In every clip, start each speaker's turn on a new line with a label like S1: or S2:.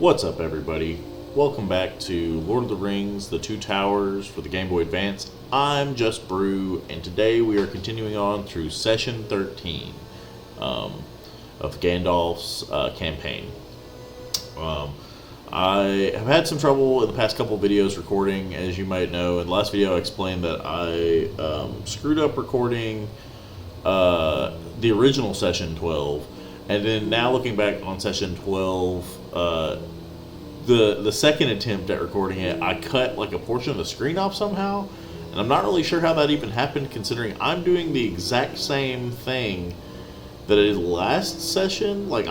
S1: What's up, everybody? Welcome back to Lord of the Rings, The Two Towers for the Game Boy Advance. I'm just Brew, and today we are continuing on through Session 13 of Gandalf's campaign. I have had some trouble in the past couple of videos recording, as you might know. In the last video I explained that I screwed up recording the original Session 12, and then now looking back on Session 12, the second attempt at recording it, I cut like a portion of the screen off somehow, and I'm not really sure how that even happened, considering I'm doing the exact same thing that I did last session. Like,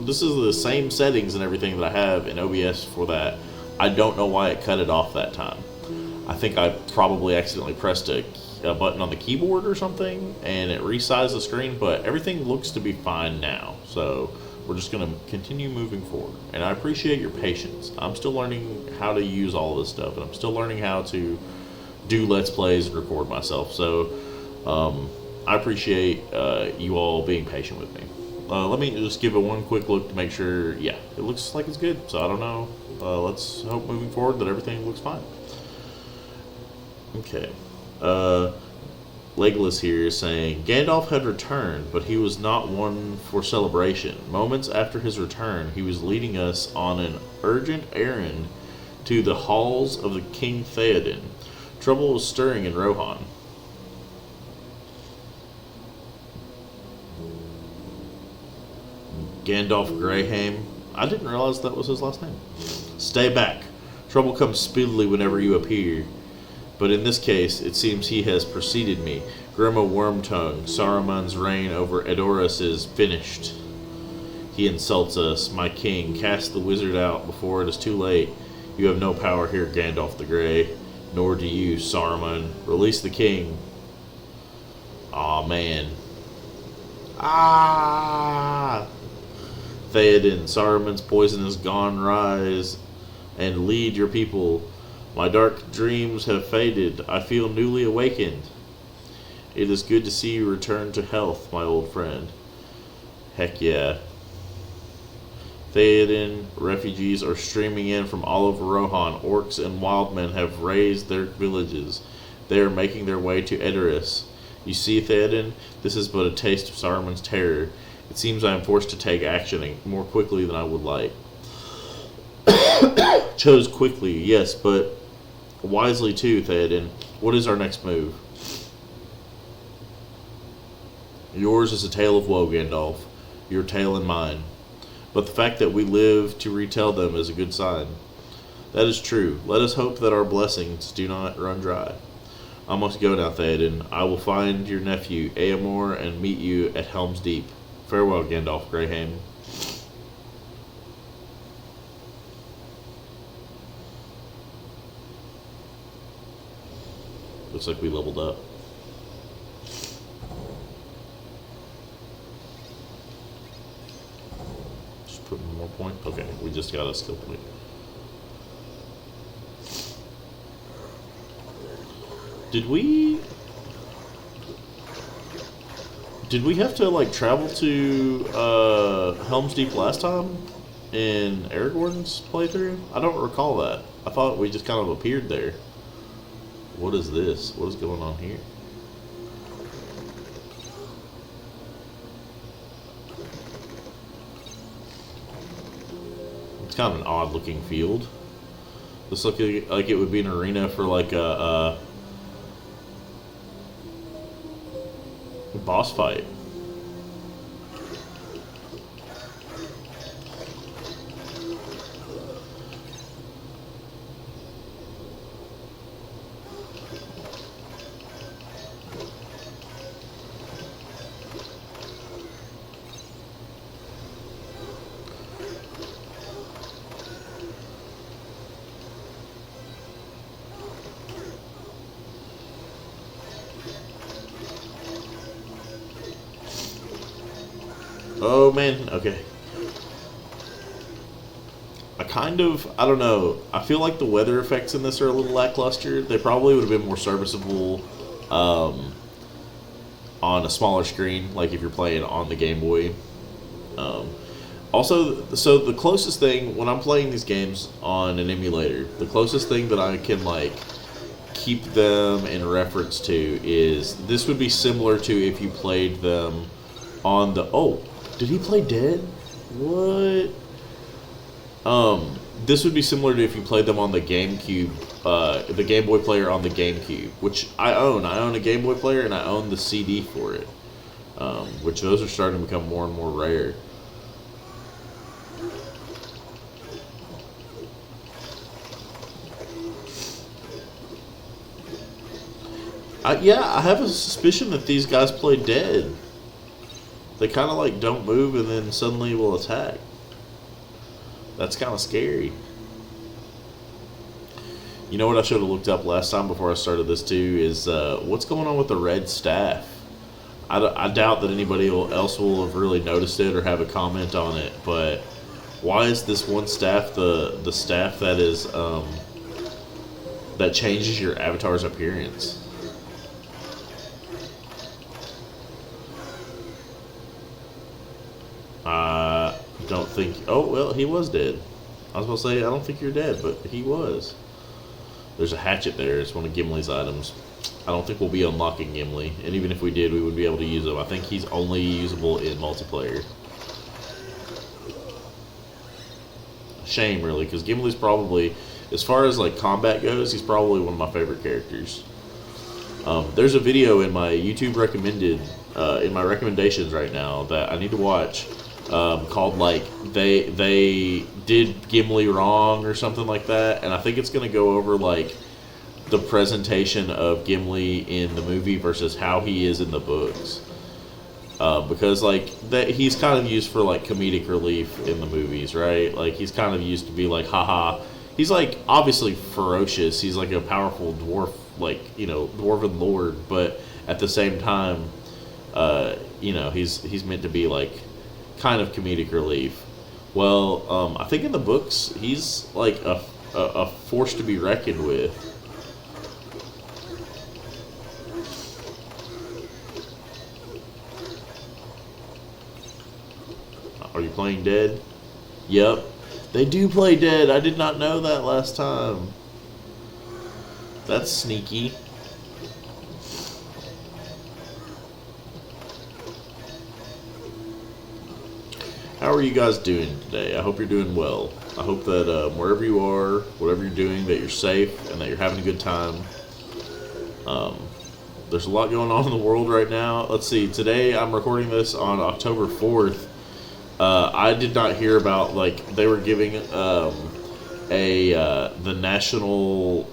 S1: this is the same settings and everything that I have in OBS for that. I don't know why it cut it off that time. I think I probably accidentally pressed a button on the keyboard or something, and it resized the screen, but everything looks to be fine now. So we're just going to continue moving forward, and I appreciate your patience. I'm still learning how to use all this stuff, and I'm still learning how to do Let's Plays and record myself. So I appreciate you all being patient with me. Let me just give it one quick look to make sure. Yeah, it looks like it's good, so I don't know. Let's hope moving forward that everything looks fine. Okay. Legolas here is saying, Gandalf had returned, but he was not one for celebration. Moments after his return, he was leading us on an urgent errand to the halls of the King Theoden. Trouble was stirring in Rohan. Gandalf Greyheim. I didn't realize that was his last name. Stay back. Trouble comes speedily whenever you appear. But in this case, it seems he has preceded me. Grima Wormtongue, Saruman's reign over Edoras is finished. He insults us. My king, cast the wizard out before it is too late. You have no power here, Gandalf the Grey. Nor do you, Saruman. Release the king. Aw, man. Ah! Theoden, Saruman's poison is gone. Rise and lead your people. My dark dreams have faded. I feel newly awakened. It is good to see you return to health, my old friend. Heck yeah. Theoden, refugees are streaming in from all over Rohan. Orcs and wildmen have raised their villages. They are making their way to Edoras. You see, Theoden, this is but a taste of Saruman's terror. It seems I am forced to take action more quickly than I would like. Chose quickly, yes, but wisely too, Theoden. What is our next move? Yours is a tale of woe, Gandalf. Your tale and mine. But the fact that we live to retell them is a good sign. That is true. Let us hope that our blessings do not run dry. I must go now, Theoden. I will find your nephew, Eamor, and meet you at Helm's Deep. Farewell, Gandalf Greyheim. Looks like we leveled up. Just put more points. Okay, we just got a skill point. Did we have to like travel to Helm's Deep last time in Aragorn's playthrough? I don't recall that. I thought we just kind of appeared there. What is this? What is going on here? It's kind of an odd looking field. This looks like it would be an arena for like a boss fight. Oh man, okay. I don't know. I feel like the weather effects in this are a little lackluster. They probably would have been more serviceable on a smaller screen, like if you're playing on the Game Boy. Also, so the closest thing when I'm playing these games on an emulator, the closest thing that I can like keep them in reference to is this would be similar to if you played them on the. Oh, did he play Dead? What? This would be similar to if you played them on the GameCube, the Game Boy player on the GameCube, which I own. I own a Game Boy player and I own the CD for it, which those are starting to become more and more rare. Yeah, I have a suspicion that these guys play Dead. They kind of like don't move and then suddenly will attack. That's kind of scary. You know what I should have looked up last time before I started this too is what's going on with the red staff. I doubt that anybody else will have really noticed it or have a comment on it, but why is this one staff the staff that is that changes your avatar's appearance? Don't think. Oh well, he was dead. I was gonna say I don't think you're dead, but he was. There's a hatchet there. It's one of Gimli's items. I don't think we'll be unlocking Gimli, and even if we did, we wouldn't be able to use him. I think he's only usable in multiplayer. Shame, really, because Gimli's probably, as far as like combat goes, he's probably one of my favorite characters. There's a video in my YouTube recommended, in my recommendations right now that I need to watch. Called like they did Gimli wrong or something like that, and I think it's gonna go over like the presentation of Gimli in the movie versus how he is in the books, because like he's kind of used for like comedic relief in the movies, right? Like he's kind of used to be like haha. He's like obviously ferocious. He's like a powerful dwarf, like dwarven lord, but at the same time, he's meant to be like kind of comedic relief. Well, I think in the books he's like a force to be reckoned with. Are you playing Dead? Yep, they do play Dead. I did not know that last time. That's sneaky. How are you guys doing today? I hope you're doing well. I hope that wherever you are, whatever you're doing, that you're safe and that you're having a good time. There's a lot going on in the world right now. Let's see. Today I'm recording this on October 4th. I did not hear about they were giving the national.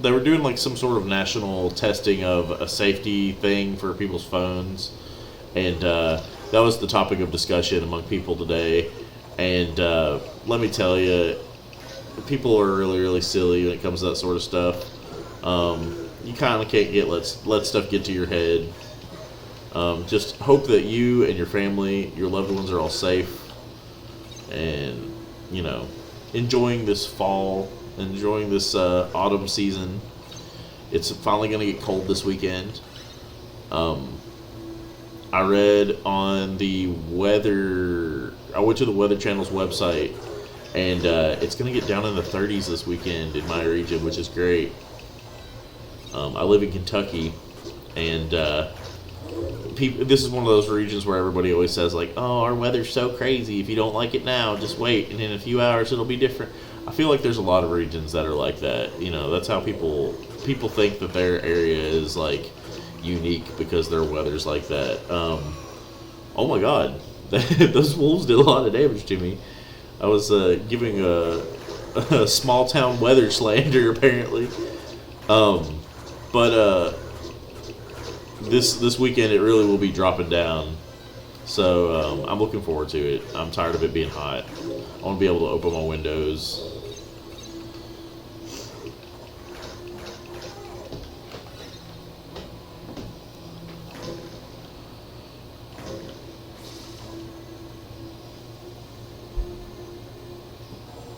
S1: They were doing like some sort of national testing of a safety thing for people's phones, and that was the topic of discussion among people today. And let me tell you, people are really, really silly when it comes to that sort of stuff. You kind of can't let stuff get to your head. Just hope that you and your family, your loved ones, are all safe, and enjoying this fall, enjoying this autumn season. It's finally going to get cold this weekend. I read on the weather. I went to the Weather Channel's website, and it's going to get down in the 30s this weekend in my region, which is great. I live in Kentucky, and this is one of those regions where everybody always says like, "Oh, our weather's so crazy. If you don't like it now, just wait, and in a few hours it'll be different." I feel like there's a lot of regions that are like that. That's how people think that their area is like unique because their weather's like that. Oh my God, those wolves did a lot of damage to me. I was giving a small town weather slander apparently. But this weekend it really will be dropping down, so I'm looking forward to it. I'm tired of it being hot. I want to be able to open my windows.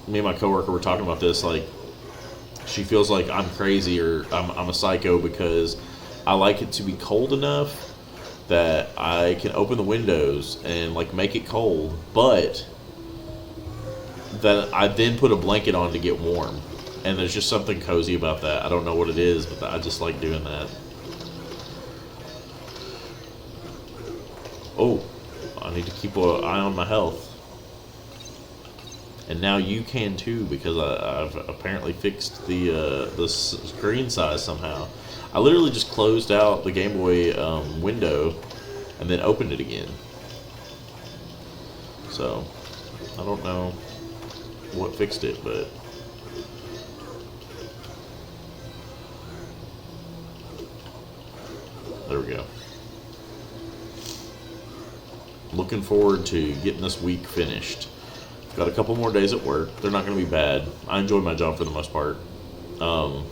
S1: Me and my coworker were talking about this, like, she feels like I'm crazy or I'm a psycho because I like it to be cold enough that I can open the windows and like make it cold, but that I then put a blanket on to get warm. And there's just something cozy about that. I don't know what it is, but I just like doing that. Oh, I need to keep an eye on my health. And now you can too, because I've apparently fixed the screen size somehow. I literally just closed out the Game Boy window and then opened it again. So, I don't know what fixed it, but... there we go. Looking forward to getting this week finished. Got a couple more days at work. They're not going to be bad. I enjoy my job for the most part. You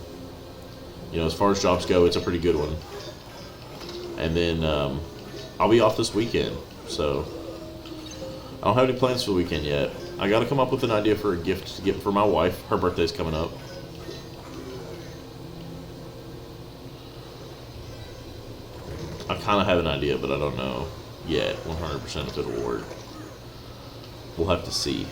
S1: know, as far as jobs go, it's a pretty good one. And then I'll be off this weekend, so I don't have any plans for the weekend yet. I got to come up with an idea for a gift to get for my wife. Her birthday's coming up. I kind of have an idea, but I don't know yet 100% if it'll work. We'll have to see.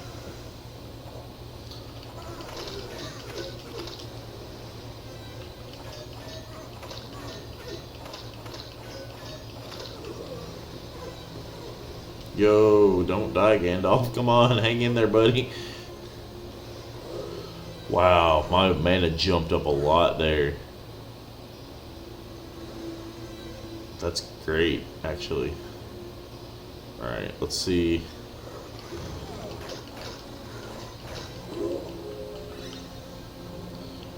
S1: Yo, don't die, Gandalf. Come on, hang in there, buddy. Wow, my mana jumped up a lot there. That's great, actually. Alright, let's see.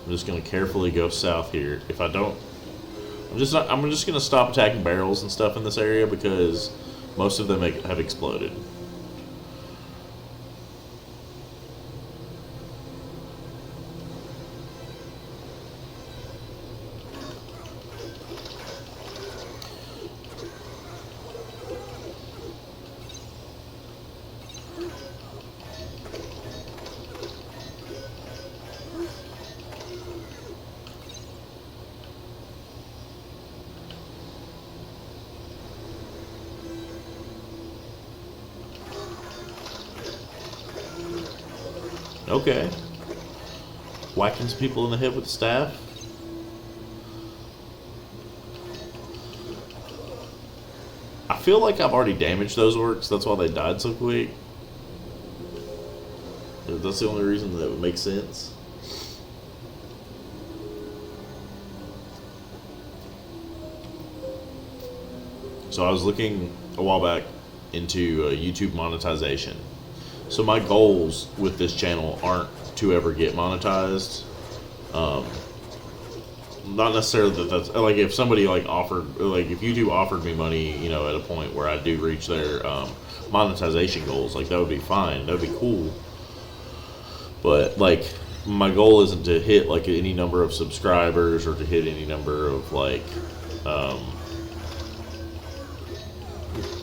S1: I'm just going to carefully go south here. If I don't... I'm just going to stop attacking barrels and stuff in this area because most of them have exploded. Okay. Whacking some people in the head with the staff. I feel like I've already damaged those orcs. That's why they died so quick. That's the only reason that would make sense. So I was looking a while back into YouTube monetization. So my goals with this channel aren't to ever get monetized. Not necessarily that that's like if somebody like offered, like if YouTube offered me money, you know, at a point where I do reach their monetization goals, like that would be fine. That would be cool. But like my goal isn't to hit like any number of subscribers or to hit any number of like.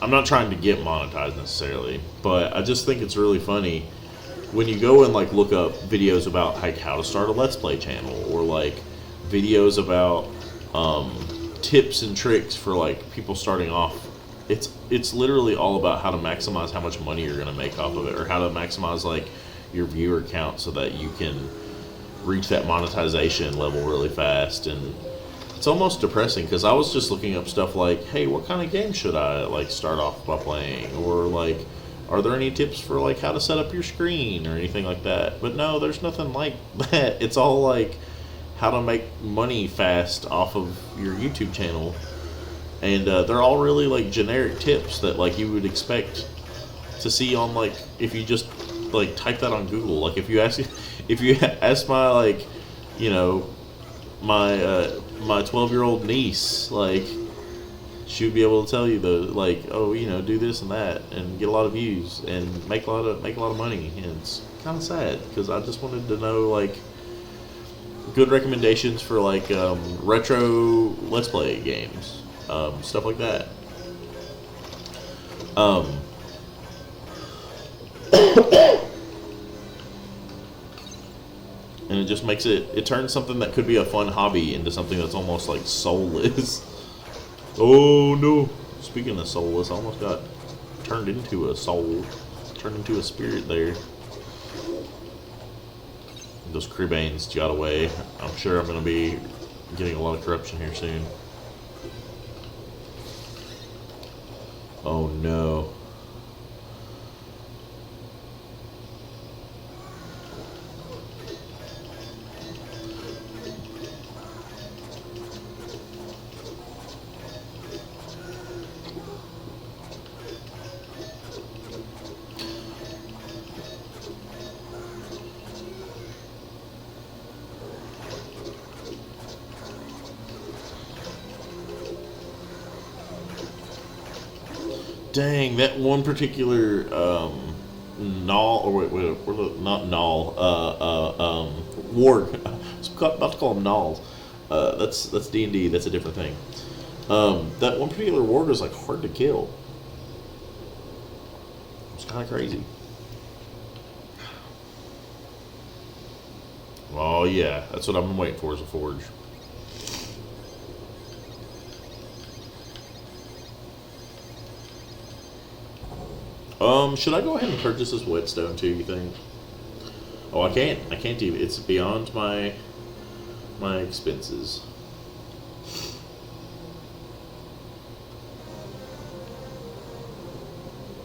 S1: I'm not trying to get monetized necessarily, but I just think it's really funny when you go and like look up videos about like how to start a Let's Play channel or like videos about tips and tricks for like people starting off. It's literally all about how to maximize how much money you're gonna make off of it, or how to maximize like your viewer count so that you can reach that monetization level really fast. And it's almost depressing because I was just looking up stuff like, hey, what kind of game should I like start off by playing, or like, are there any tips for like how to set up your screen or anything like that? But no, there's nothing like that. It's all like how to make money fast off of your YouTube channel, and they're all really like generic tips that like you would expect to see on like if you just like type that on Google. Like if you ask my like, you know, my 12-year-old niece, like she would be able to tell you the like, oh, you know, do this and that and get a lot of views and make a lot of money. And it's kind of sad because I just wanted to know like good recommendations for like retro Let's Play games, stuff like that. And it just makes it turns something that could be a fun hobby into something that's almost like soulless. Oh no! Speaking of soulless, I almost got turned into a soul, turned into a spirit there. Those Crebanes got away. I'm sure I'm going to be getting a lot of corruption here soon. Oh no. Dang, that one particular Null, or not Null, Warg. I was about to call them Nulls. That's D&D. That's a different thing. That one particular Warg was like hard to kill. It's kind of crazy. Oh yeah, that's what I'm waiting for, is a forge. Should I go ahead and purchase this whetstone too, you think? Oh, I can't. I can't even. It's beyond my expenses.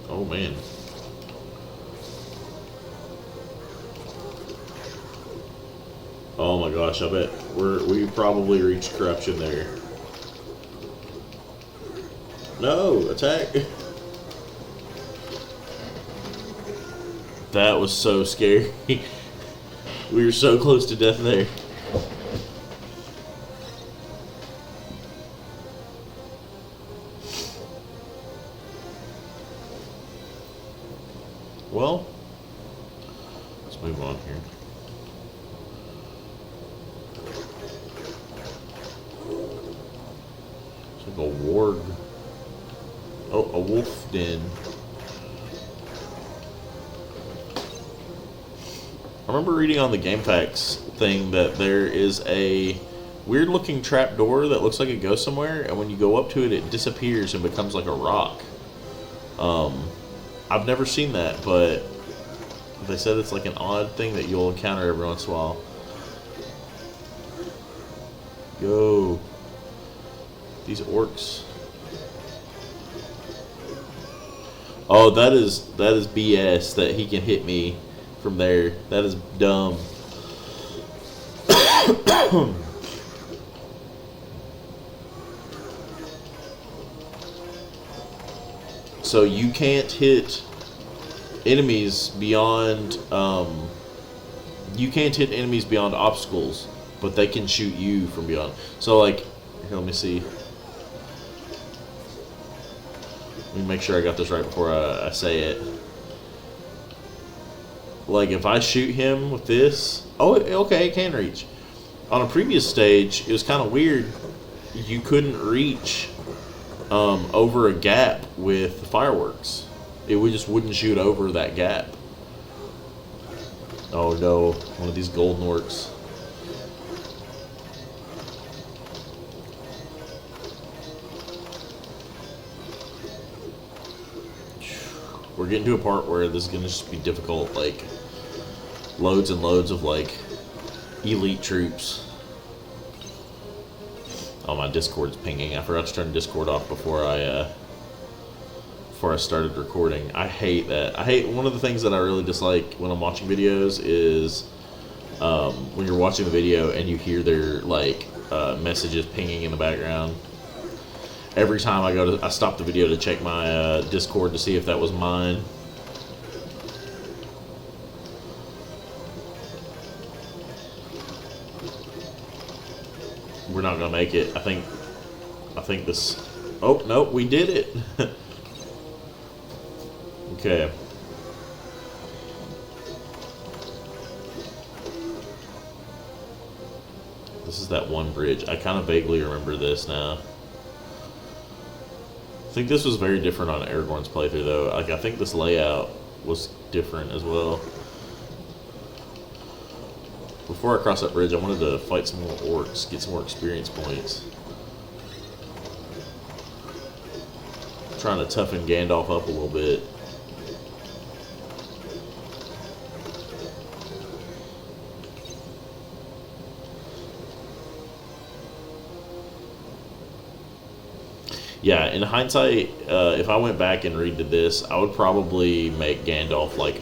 S1: Oh man. Oh my gosh, I bet we probably reached corruption there. No, attack. That was so scary. We were so close to death there. Well, let's move on here. It's like a warg. Oh, a wolf den. I remember reading on the GameFAQs thing that there is a weird looking trap door that looks like it goes somewhere, and when you go up to it, it disappears and becomes like a rock. I've never seen that, but they said it's like an odd thing that you'll encounter every once in a while. Go. These orcs. Oh, that is BS that he can hit me from there. That is dumb. So you can't hit enemies beyond you can't hit enemies beyond obstacles, but they can shoot you from beyond. So like, here, let me see. Let me make sure I got this right before I say it. Like, if I shoot him with this... Oh, okay, it can reach. On a previous stage, it was kind of weird. You couldn't reach over a gap with fireworks. It just wouldn't shoot over that gap. Oh no, one of these golden orcs. We're getting to a part where this is going to just be difficult, like, loads and loads of, like, elite troops. Oh, my Discord's pinging. I forgot to turn Discord off before I started recording. I hate that. I hate, one of the things that I really dislike when I'm watching videos is when you're watching the video and you hear their, like, messages pinging in the background. Every time I stop the video to check my Discord to see if that was mine. We're not gonna make it. I think this. Oh no, we did it. Okay. This is that one bridge. I kind of vaguely remember this now. I think this was very different on Aragorn's playthrough, though. Like, I think this layout was different as well. Before I cross that bridge, I wanted to fight some more orcs, get some more experience points. I'm trying to toughen Gandalf up a little bit. Yeah, in hindsight, if I went back and redid this, I would probably make Gandalf like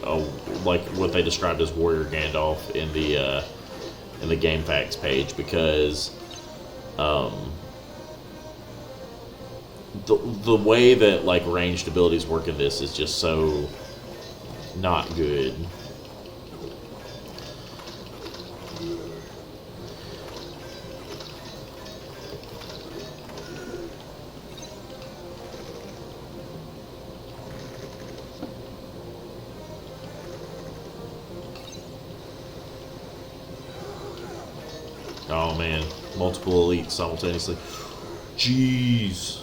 S1: what they described as Warrior Gandalf in the game facts page, because the way that like ranged abilities work in this is just so not good. Oh man, multiple elites simultaneously. Jeez.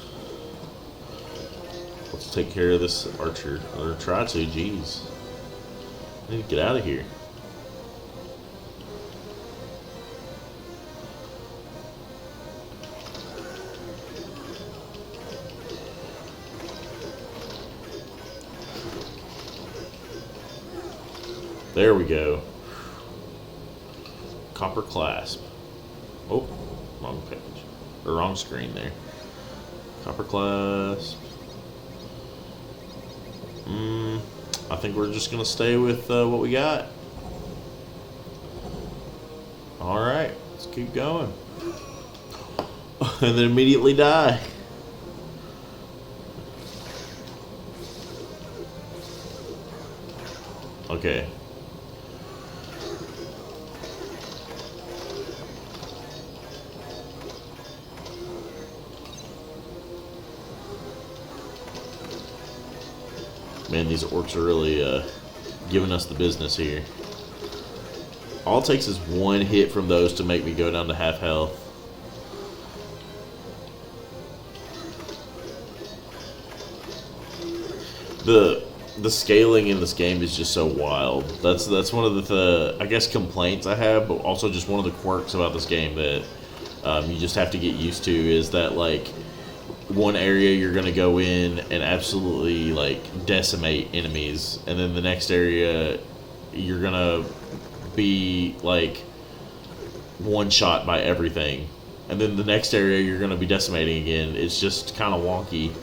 S1: Let's take care of this archer. Or try to, jeez. I need to get out of here. There we go. Copper clasp. Oh, wrong page. Or wrong screen there. Copper clasp. I think we're just going to stay with what we got. Alright, let's keep going. And then immediately die. Okay. Man, these orcs are really giving us the business here. All it takes is one hit from those to make me go down to half health. The scaling in this game is just so wild. That's one of the I guess complaints I have, but also just one of the quirks about this game that you just have to get used to, is that like one area you're gonna go in and absolutely like decimate enemies, and then the next area you're gonna be like one shot by everything, and then the next area you're gonna be decimating again. It's just kind of wonky.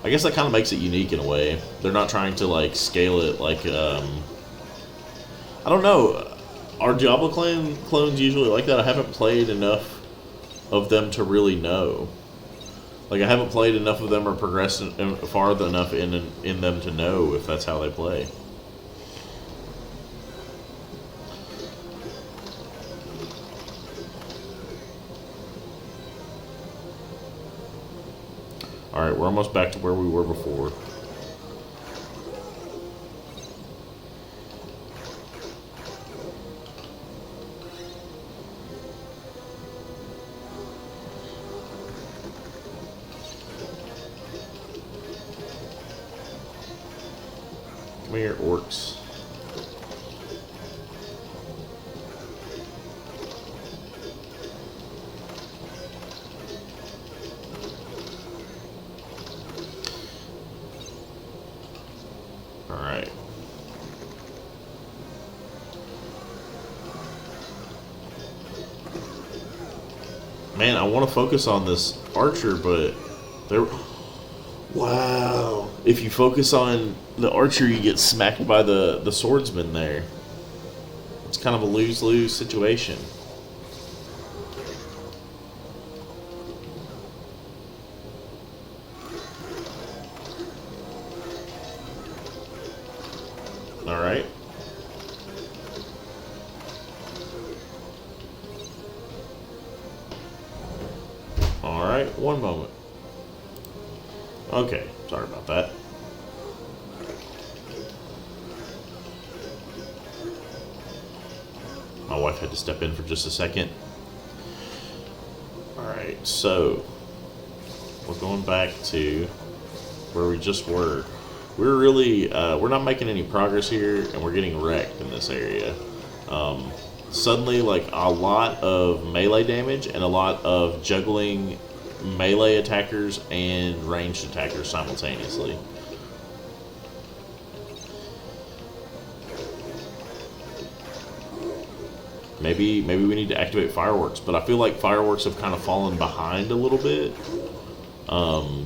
S1: I guess that kind of makes it unique in a way. They're not trying to like scale it like I don't know. Are Diablo clones usually like that? I haven't played enough of them to really know. Like, I haven't played enough of them or progressed far enough in them to know if that's how they play. Alright, we're almost back to where we were before. Come here, orcs. Alright. Man, I want to focus on this archer, but there... Wow. If you focus on the archer, you get smacked by the swordsman there. It's kind of a lose-lose situation. Alright. Alright, one moment. Okay, sorry about that. My wife had to step in for just a second. Alright, so we're going back to where we just were. We're really, we're not making any progress here, and we're getting wrecked in this area. Suddenly, like, a lot of melee damage and a lot of juggling melee attackers and ranged attackers simultaneously. Maybe we need to activate fireworks, but I feel like fireworks have kind of fallen behind a little bit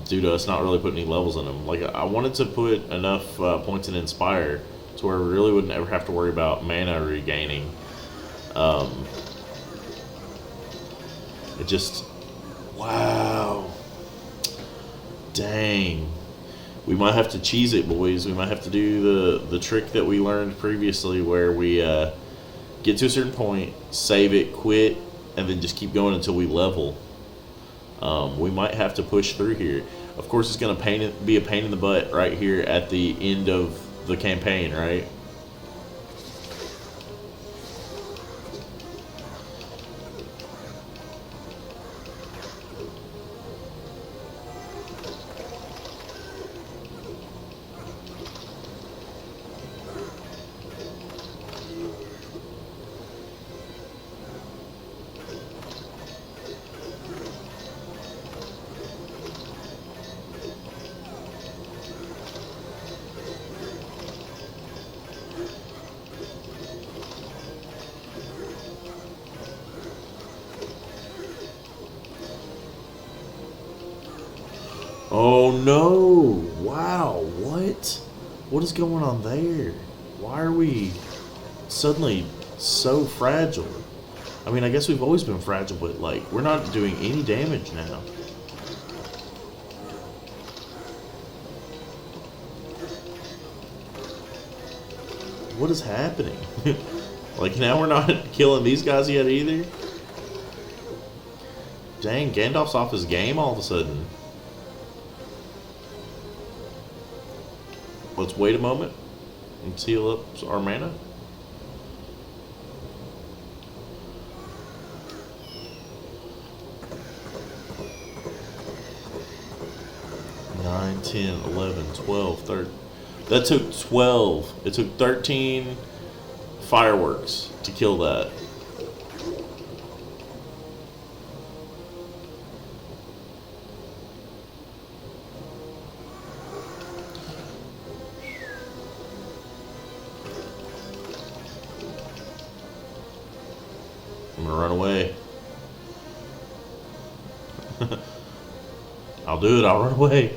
S1: due to us not really putting any levels in them. Like I wanted to put enough points in Inspire to where we really wouldn't ever have to worry about mana regaining. It just, wow, dang. We might have to cheese it, boys. We might have to do the trick that we learned previously where we get to a certain point, save it, quit, and then just keep going until we level. We might have to push through here. Of course, it's going to be a pain in the butt right here at the end of the campaign, right? Oh no! Wow, what? What is going on there? Why are we suddenly so fragile? I mean, I guess we've always been fragile, but like, we're not doing any damage now. What is happening? Like, now we're not killing these guys yet either? Dang, Gandalf's off his game all of a sudden. Let's wait a moment and heal up our mana. Nine, 10, 11, 12, 13. That took 12. It took 13 fireworks to kill that. I'm gonna run away. I'll do it, I'll run away.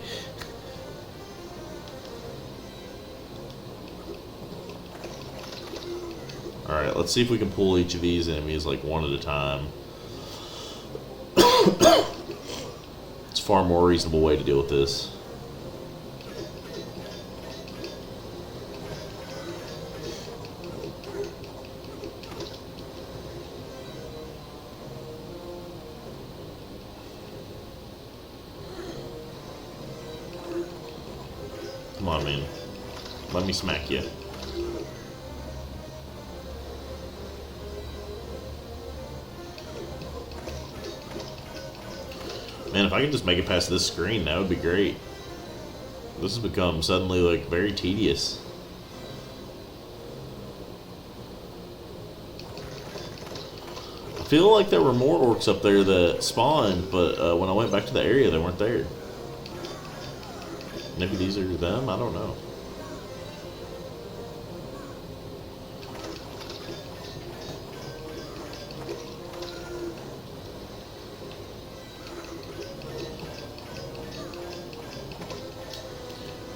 S1: Alright, let's see if we can pull each of these enemies like one at a time. It's a far more reasonable way to deal with this. Come on, man. Let me smack you. Man, if I could just make it past this screen, that would be great. This has become suddenly, like, very tedious. I feel like there were more orcs up there that spawned, but when I went back to the area, they weren't there. Maybe these are them? I don't know.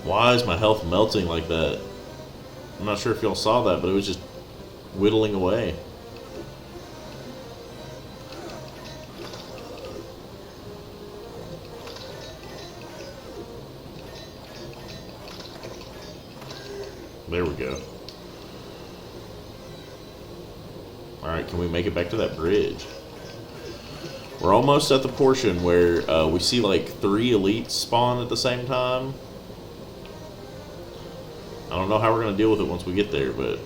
S1: Why is my health melting like that? I'm not sure if y'all saw that, but it was just whittling away. There we go. Alright, can we make it back to that bridge? We're almost at the portion where we see like 3 elites spawn at the same time. I don't know how we're going to deal with it once we get there, but...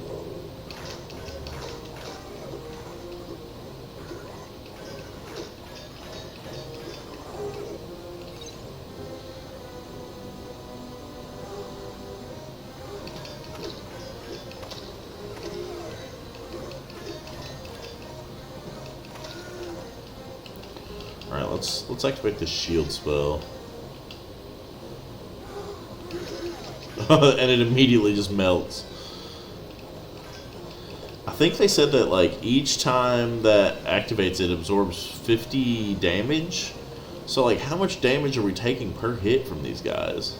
S1: Alright, let's activate this shield spell. And it immediately just melts. I think they said that like each time that activates, it absorbs 50 damage. So like, how much damage are we taking per hit from these guys?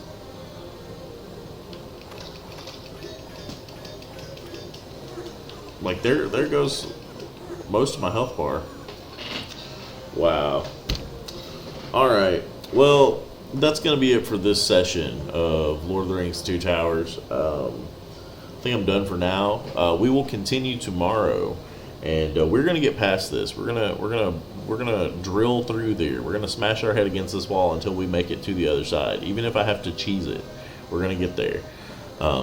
S1: Like there goes most of my health bar. Wow. All right. Well, that's going to be it for this session of Lord of the Rings Two Towers. I think I'm done for now. We will continue tomorrow, and we're going to get past this. We're gonna drill through there. We're gonna smash our head against this wall until we make it to the other side. Even if I have to cheese it, we're gonna get there.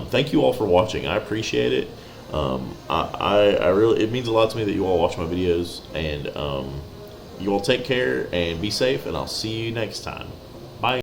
S1: Thank you all for watching. I appreciate it. I really, it means a lot to me that you all watch my videos, and you all take care and be safe, and I'll see you next time.